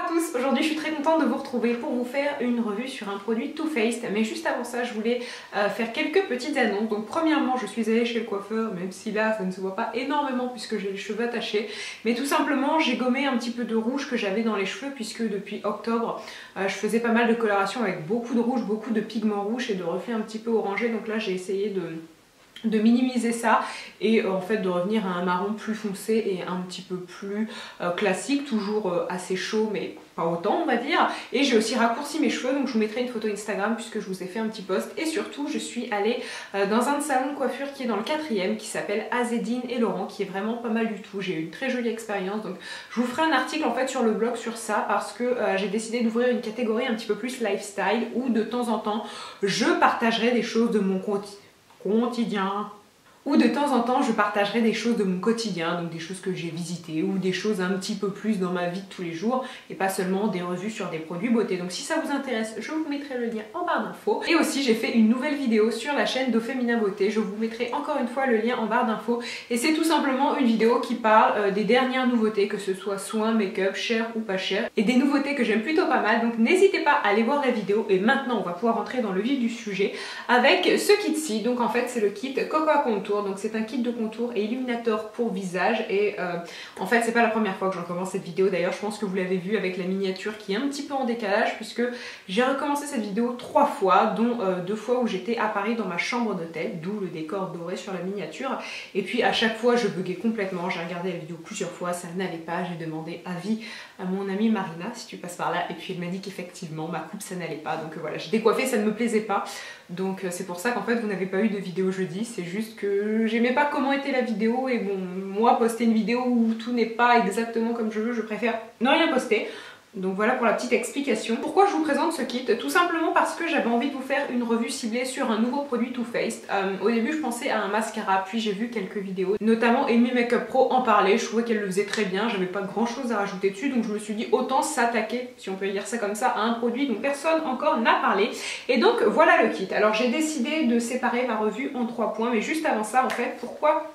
à tous, aujourd'hui je suis très contente de vous retrouver pour vous faire une revue sur un produit Too Faced, mais juste avant ça je voulais faire quelques petites annonces. Donc premièrement je suis allée chez le coiffeur, même si là ça ne se voit pas énormément puisque j'ai les cheveux attachés, mais tout simplement j'ai gommé un petit peu de rouge que j'avais dans les cheveux puisque depuis octobre je faisais pas mal de coloration avec beaucoup de rouge, beaucoup de pigments rouges et de reflets un petit peu orangés. Donc là j'ai essayé de minimiser ça et en fait de revenir à un marron plus foncé et un petit peu plus classique, toujours assez chaud mais pas autant on va dire. Et j'ai aussi raccourci mes cheveux, donc je vous mettrai une photo Instagram puisque je vous ai fait un petit post. Et surtout je suis allée dans un salon de coiffure qui est dans le 4e, qui s'appelle Azzedine et Laurent, qui est vraiment pas mal du tout. J'ai eu une très jolie expérience, donc je vous ferai un article en fait sur le blog sur ça parce que j'ai décidé d'ouvrir une catégorie un petit peu plus lifestyle où de temps en temps je partagerai des choses de mon quotidien, ou de temps en temps je partagerai des choses de mon quotidien, donc des choses que j'ai visitées ou des choses un petit peu plus dans ma vie de tous les jours et pas seulement des revues sur des produits beauté. Donc si ça vous intéresse, je vous mettrai le lien en barre d'infos. Et aussi j'ai fait une nouvelle vidéo sur la chaîne d'Ofemina Beauté, je vous mettrai encore une fois le lien en barre d'infos et c'est tout simplement une vidéo qui parle des dernières nouveautés, que ce soit soins, make-up, cher ou pas cher, et des nouveautés que j'aime plutôt pas mal. Donc n'hésitez pas à aller voir la vidéo et maintenant on va pouvoir rentrer dans le vif du sujet avec ce kit-ci. Donc en fait c'est le kit Cocoa Contour. Donc c'est un kit de contour et illuminateur pour visage et en fait c'est pas la première fois que j'en commence cette vidéo. D'ailleurs je pense que vous l'avez vu avec la miniature qui est un petit peu en décalage puisque j'ai recommencé cette vidéo 3 fois, dont 2 fois où j'étais à Paris dans ma chambre d'hôtel, d'où le décor doré sur la miniature. Et puis à chaque fois je buguais complètement, j'ai regardé la vidéo plusieurs fois, ça n'allait pas, j'ai demandé avis à mon amie Marina si tu passes par là et puis elle m'a dit qu'effectivement ma coupe ça n'allait pas. Donc voilà, j'ai décoiffé, ça ne me plaisait pas. Donc c'est pour ça qu'en fait vous n'avez pas eu de vidéo jeudi, c'est juste que j'aimais pas comment était la vidéo et bon, moi poster une vidéo où tout n'est pas exactement comme je veux, je préfère ne rien poster. Donc voilà pour la petite explication. Pourquoi je vous présente ce kit? Tout simplement parce que j'avais envie de vous faire une revue ciblée sur un nouveau produit Too Faced. Au début je pensais à un mascara, puis j'ai vu quelques vidéos, notamment Amy Makeup Pro en parlait, je trouvais qu'elle le faisait très bien, j'avais pas grand chose à rajouter dessus, donc je me suis dit autant s'attaquer, si on peut dire ça comme ça, à un produit dont personne encore n'a parlé. Et donc voilà le kit. Alors j'ai décidé de séparer ma revue en 3 points, mais juste avant ça en fait, pourquoi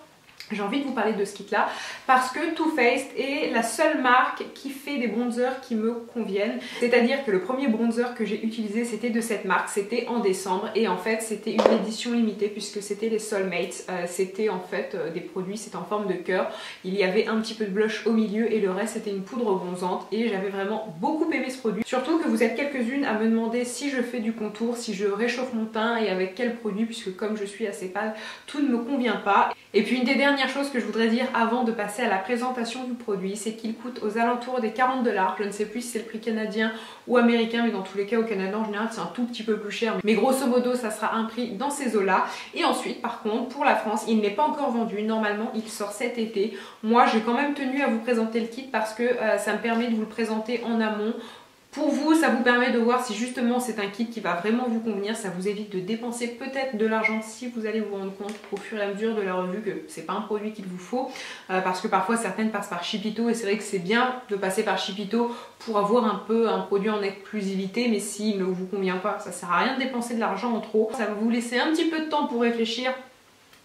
j'ai envie de vous parler de ce kit là? Parce que Too Faced est la seule marque qui fait des bronzers qui me conviennent. C'est-à-dire que le premier bronzer que j'ai utilisé c'était de cette marque, c'était en décembre et en fait c'était une édition limitée puisque c'était les Soulmates. C'était en fait des produits, c'était en forme de cœur. Il y avait un petit peu de blush au milieu et le reste c'était une poudre bronzante et j'avais vraiment beaucoup aimé ce produit. Surtout que vous êtes quelques-unes à me demander si je fais du contour, si je réchauffe mon teint et avec quel produit, puisque comme je suis assez pâle, tout ne me convient pas. Et puis une des dernières chose que je voudrais dire avant de passer à la présentation du produit, c'est qu'il coûte aux alentours des 40 $. Je ne sais plus si c'est le prix canadien ou américain, mais dans tous les cas au Canada en général c'est un tout petit peu plus cher, mais grosso modo ça sera un prix dans ces eaux là. Et ensuite par contre pour la France il n'est pas encore vendu, normalement il sort cet été. Moi j'ai quand même tenu à vous présenter le kit parce que ça me permet de vous le présenter en amont. Pour vous, ça vous permet de voir si justement c'est un kit qui va vraiment vous convenir, ça vous évite de dépenser peut-être de l'argent si vous allez vous rendre compte au fur et à mesure de la revue que c'est pas un produit qu'il vous faut, parce que parfois certaines passent par Shipito et c'est vrai que c'est bien de passer par Shipito pour avoir un peu un produit en exclusivité, mais s'il ne vous convient pas, ça sert à rien de dépenser de l'argent en trop, ça va vous laisser un petit peu de temps pour réfléchir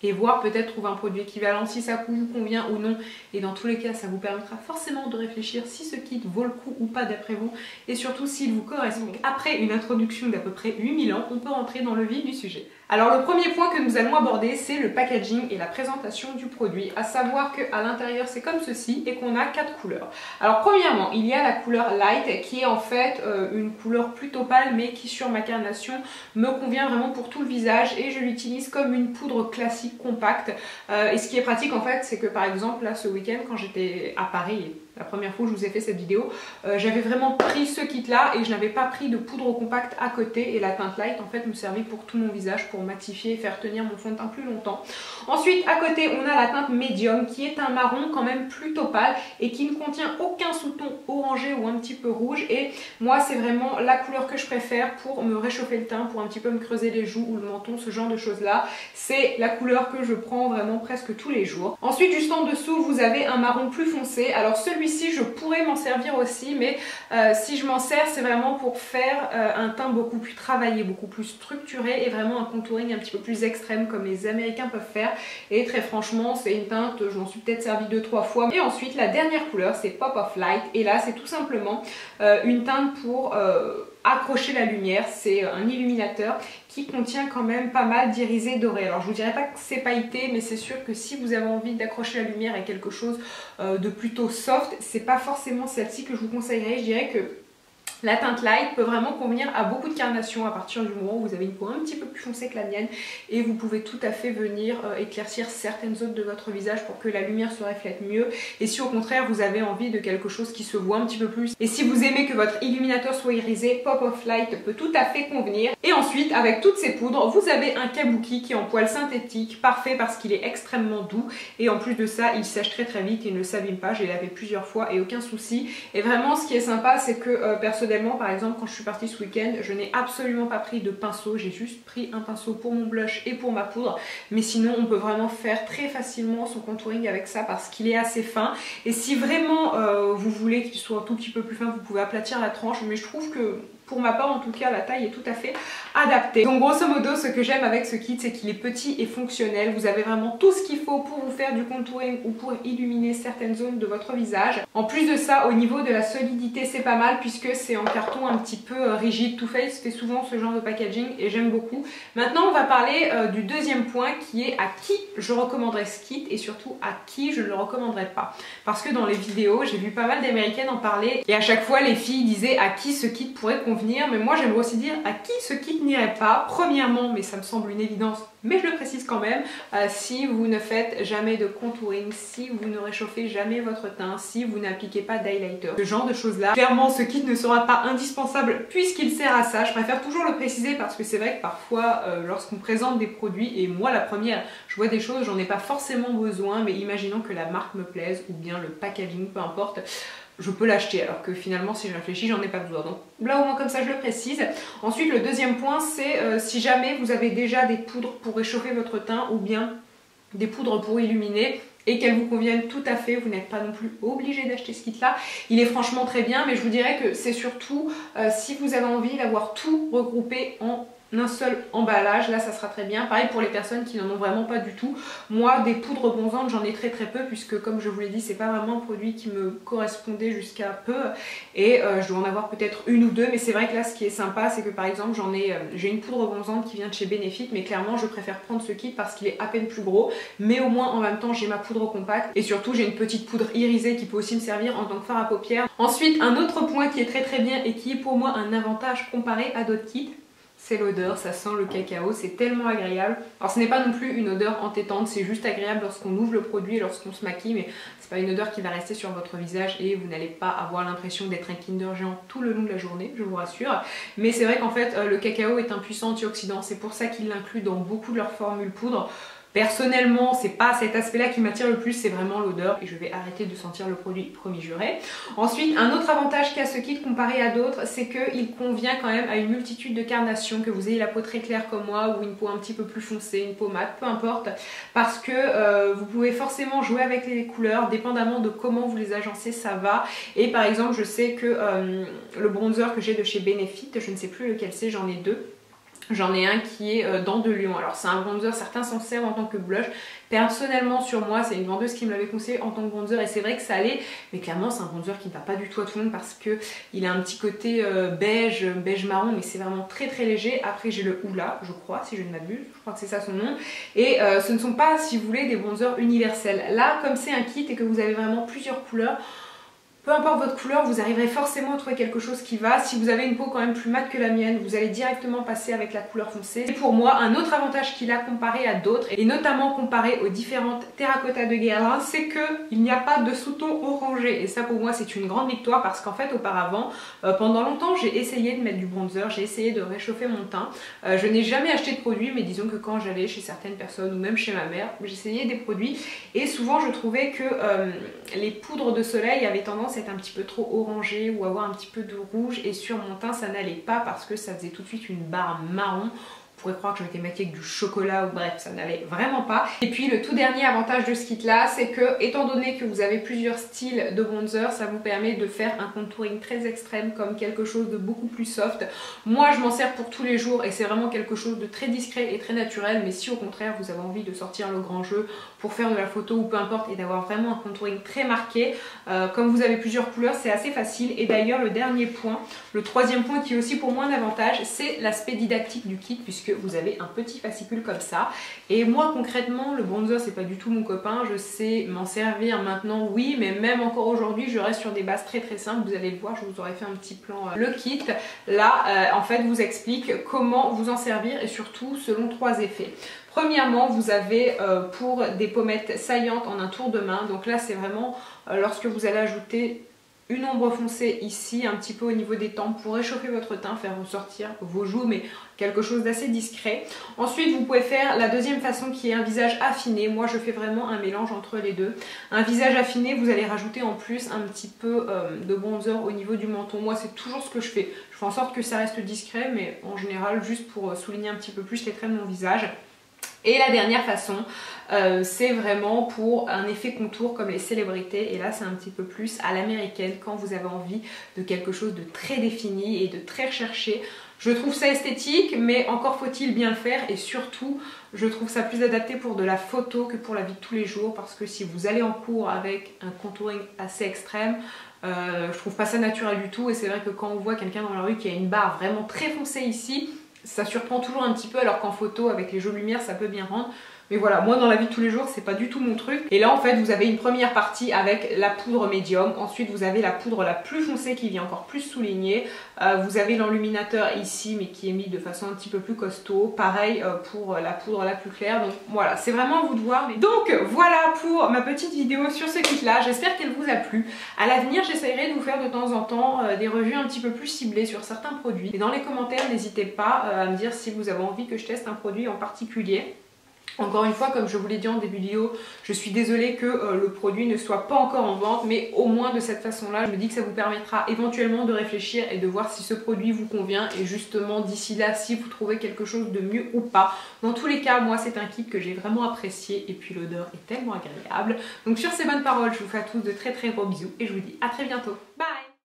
et voir peut-être trouver un produit équivalent si ça vous convient ou non, et dans tous les cas ça vous permettra forcément de réfléchir si ce kit vaut le coup ou pas d'après vous et surtout s'il vous correspond. Après une introduction d'à peu près 8000 ans, on peut rentrer dans le vif du sujet. Alors le premier point que nous allons aborder c'est le packaging et la présentation du produit, à savoir qu'à l'intérieur c'est comme ceci et qu'on a 4 couleurs. Alors premièrement il y a la couleur light qui est en fait une couleur plutôt pâle mais qui sur ma carnation me convient vraiment pour tout le visage et je l'utilise comme une poudre classique compacte. Et ce qui est pratique en fait c'est que par exemple là ce week-end quand j'étais à Paris, la première fois où je vous ai fait cette vidéo, j'avais vraiment pris ce kit là et je n'avais pas pris de poudre compacte à côté et la teinte light en fait me servait pour tout mon visage, pour matifier et faire tenir mon fond de teint plus longtemps. Ensuite à côté on a la teinte médium qui est un marron quand même plutôt pâle et qui ne contient aucun sous-ton orangé ou un petit peu rouge, et moi c'est vraiment la couleur que je préfère pour me réchauffer le teint, pour un petit peu me creuser les joues ou le menton, ce genre de choses là. C'est la couleur que je prends vraiment presque tous les jours. Ensuite juste en dessous vous avez un marron plus foncé, alors celui celui-ci je pourrais m'en servir aussi, mais si je m'en sers c'est vraiment pour faire un teint beaucoup plus travaillé, beaucoup plus structuré et vraiment un contouring un petit peu plus extrême comme les Américains peuvent faire. Et très franchement c'est une teinte, je m'en suis peut-être servi 2-3 fois. Et ensuite la dernière couleur c'est Pop of Light, et là c'est tout simplement une teinte pour accrocher la lumière. C'est un illuminateur qui contient quand même pas mal d'irisés dorés. Alors je vous dirais pas que c'est pailleté, mais c'est sûr que si vous avez envie d'accrocher la lumière à quelque chose de plutôt soft, c'est pas forcément celle-ci que je vous conseillerais. Je dirais que la teinte light peut vraiment convenir à beaucoup de carnations à partir du moment où vous avez une peau un petit peu plus foncée que la mienne, et vous pouvez tout à fait venir éclaircir certaines zones de votre visage pour que la lumière se reflète mieux. Et si au contraire vous avez envie de quelque chose qui se voit un petit peu plus, et si vous aimez que votre illuminateur soit irisé, Pop of Light peut tout à fait convenir. Et ensuite avec toutes ces poudres vous avez un kabuki qui est en poil synthétique, parfait parce qu'il est extrêmement doux, et en plus de ça il sèche très très vite et ne s'abîme pas. J'ai lavé plusieurs fois et aucun souci. Et vraiment ce qui est sympa c'est que personnellement par exemple quand je suis partie ce week-end je n'ai absolument pas pris de pinceau, j'ai juste pris un pinceau pour mon blush et pour ma poudre, mais sinon on peut vraiment faire très facilement son contouring avec ça parce qu'il est assez fin. Et si vraiment vous voulez qu'il soit un tout petit peu plus fin, vous pouvez aplatir la tranche, mais je trouve que pour ma part en tout cas la taille est tout à fait adaptée. Donc grosso modo ce que j'aime avec ce kit c'est qu'il est petit et fonctionnel. Vous avez vraiment tout ce qu'il faut pour vous faire du contouring ou pour illuminer certaines zones de votre visage. En plus de ça au niveau de la solidité c'est pas mal puisque c'est en carton un petit peu rigide. Too Faced fait souvent ce genre de packaging et j'aime beaucoup. Maintenant on va parler du deuxième point qui est à qui je recommanderais ce kit et surtout à qui je ne le recommanderais pas. Parce que dans les vidéos j'ai vu pas mal d'américaines en parler et à chaque fois les filles disaient à qui ce kit pourrait convenir. Mais moi j'aimerais aussi dire à qui ce kit n'irait pas. Premièrement, mais ça me semble une évidence, mais je le précise quand même, si vous ne faites jamais de contouring, si vous ne réchauffez jamais votre teint, si vous n'appliquez pas d'highlighter, ce genre de choses là, clairement ce kit ne sera pas indispensable puisqu'il sert à ça. Je préfère toujours le préciser parce que c'est vrai que parfois lorsqu'on présente des produits, et moi la première, je vois des choses, j'en ai pas forcément besoin, mais imaginons que la marque me plaise ou bien le packaging, peu importe, je peux l'acheter alors que finalement si je réfléchis j'en ai pas besoin. Donc là au moins comme ça je le précise. Ensuite le deuxième point c'est si jamais vous avez déjà des poudres pour réchauffer votre teint ou bien des poudres pour illuminer et qu'elles vous conviennent tout à fait, vous n'êtes pas non plus obligé d'acheter ce kit là. Il est franchement très bien, mais je vous dirais que c'est surtout si vous avez envie d'avoir tout regroupé en un seul emballage, là ça sera très bien. Pareil pour les personnes qui n'en ont vraiment pas du tout. Moi des poudres bronzantes j'en ai très peu puisque comme je vous l'ai dit c'est pas vraiment un produit qui me correspondait jusqu'à peu, et je dois en avoir peut-être une ou deux. Mais c'est vrai que là ce qui est sympa c'est que par exemple j'ai une poudre bronzante qui vient de chez Benefit, mais clairement je préfère prendre ce kit parce qu'il est à peine plus gros, mais au moins en même temps j'ai ma poudre compacte et surtout j'ai une petite poudre irisée qui peut aussi me servir en tant que fard à paupières. Ensuite un autre point qui est très bien et qui est pour moi un avantage comparé à d'autres kits, c'est l'odeur. Ça sent le cacao, c'est tellement agréable. Alors ce n'est pas non plus une odeur entêtante, c'est juste agréable lorsqu'on ouvre le produit et lorsqu'on se maquille, mais c'est pas une odeur qui va rester sur votre visage et vous n'allez pas avoir l'impression d'être un Kinder géant tout le long de la journée, je vous rassure. Mais c'est vrai qu'en fait le cacao est un puissant antioxydant, c'est pour ça qu'ils l'incluent dans beaucoup de leurs formules poudre. Personnellement, c'est pas cet aspect-là qui m'attire le plus, c'est vraiment l'odeur et je vais arrêter de sentir le produit, promis juré. Ensuite, un autre avantage qu'a ce kit comparé à d'autres, c'est qu'il convient quand même à une multitude de carnations, que vous ayez la peau très claire comme moi ou une peau un petit peu plus foncée, une peau mate, peu importe, parce que vous pouvez forcément jouer avec les couleurs, dépendamment de comment vous les agencez, ça va. Et par exemple, je sais que le bronzer que j'ai de chez Benefit, je ne sais plus lequel c'est, j'en ai deux. J'en ai un qui est Dents de Lion. Alors c'est un bronzer, certains s'en servent en tant que blush. Personnellement sur moi, c'est une vendeuse qui me l'avait conseillé en tant que bronzer et c'est vrai que ça allait. Mais clairement c'est un bronzer qui ne va pas du tout à tout le monde parce qu'il a un petit côté beige marron, mais c'est vraiment très léger. Après j'ai le Hoola, je crois, si je ne m'abuse. Je crois que c'est ça son nom. Et ce ne sont pas, si vous voulez, des bronzers universels. Là, comme c'est un kit et que vous avez vraiment plusieurs couleurs, peu importe votre couleur, vous arriverez forcément à trouver quelque chose qui va. Si vous avez une peau quand même plus mate que la mienne, vous allez directement passer avec la couleur foncée. Et pour moi, un autre avantage qu'il a comparé à d'autres, et notamment comparé aux différentes terracotta de Guerlain, c'est qu'il n'y a pas de sous-ton orangé. Et ça pour moi c'est une grande victoire parce qu'en fait auparavant, pendant longtemps j'ai essayé de mettre du bronzer, j'ai essayé de réchauffer mon teint. Je n'ai jamais acheté de produits, mais disons que quand j'allais chez certaines personnes ou même chez ma mère, j'essayais des produits et souvent je trouvais que les poudres de soleil avaient tendance à être un petit peu trop orangé ou avoir un petit peu de rouge, et sur mon teint ça n'allait pas parce que ça faisait tout de suite une barre marron pourrait croire que je m'étais maquillée avec du chocolat ou bref, ça n'allait vraiment pas. Et puis le tout dernier avantage de ce kit là, c'est que étant donné que vous avez plusieurs styles de bronzer, ça vous permet de faire un contouring très extrême comme quelque chose de beaucoup plus soft. Moi je m'en sers pour tous les jours et c'est vraiment quelque chose de très discret et très naturel, mais si au contraire vous avez envie de sortir le grand jeu pour faire de la photo ou peu importe et d'avoir vraiment un contouring très marqué, comme vous avez plusieurs couleurs, c'est assez facile. Et d'ailleurs le dernier point, le troisième point qui est aussi pour moi un avantage, c'est l'aspect didactique du kit puisque vous avez un petit fascicule comme ça. Et moi concrètement le bronzer c'est pas du tout mon copain, je sais m'en servir maintenant oui, mais même encore aujourd'hui je reste sur des bases très très simples. Vous allez le voir, je vous aurais fait un petit plan. Le kit là en fait vous explique comment vous en servir et surtout selon 3 effets. Premièrement, vous avez pour des pommettes saillantes en un tour de main, donc là c'est vraiment lorsque vous allez ajouter une ombre foncée ici, un petit peu au niveau des tempes pour réchauffer votre teint, faire ressortir vos joues, mais quelque chose d'assez discret. Ensuite, vous pouvez faire la deuxième façon qui est un visage affiné. Moi, je fais vraiment un mélange entre les deux. Un visage affiné, vous allez rajouter en plus un petit peu de bronzer au niveau du menton. Moi, c'est toujours ce que je fais. Je fais en sorte que ça reste discret, mais en général, juste pour souligner un petit peu plus les traits de mon visage. Et la dernière façon, c'est vraiment pour un effet contour comme les célébrités. Et là, c'est un petit peu plus à l'américaine quand vous avez envie de quelque chose de très défini et de très recherché. Je trouve ça esthétique, mais encore faut-il bien le faire. Et surtout, je trouve ça plus adapté pour de la photo que pour la vie de tous les jours. Parce que si vous allez en cours avec un contouring assez extrême, je trouve pas ça naturel du tout. Et c'est vrai que quand on voit quelqu'un dans la rue qui a une barre vraiment très foncée ici, ça surprend toujours un petit peu, alors qu'en photo avec les jeux de lumière ça peut bien rendre. Mais voilà, moi dans la vie de tous les jours c'est pas du tout mon truc. Et là en fait vous avez une première partie avec la poudre médium, ensuite vous avez la poudre la plus foncée qui vient encore plus souligner, vous avez l'enluminateur ici mais qui est mis de façon un petit peu plus costaud, pareil pour la poudre la plus claire. Donc voilà, c'est vraiment à vous de voir. Donc voilà pour ma petite vidéo sur ce kit là, j'espère qu'elle vous a plu. À l'avenir j'essaierai de vous faire de temps en temps des revues un petit peu plus ciblées sur certains produits. Et dans les commentaires n'hésitez pas à me dire si vous avez envie que je teste un produit en particulier. Encore une fois, comme je vous l'ai dit en début de vidéo, je suis désolée que le produit ne soit pas encore en vente, mais au moins de cette façon-là, je me dis que ça vous permettra éventuellement de réfléchir et de voir si ce produit vous convient et justement d'ici là, si vous trouvez quelque chose de mieux ou pas. Dans tous les cas, moi c'est un kit que j'ai vraiment apprécié et puis l'odeur est tellement agréable. Donc sur ces bonnes paroles, je vous fais à tous de très très gros bisous et je vous dis à très bientôt. Bye!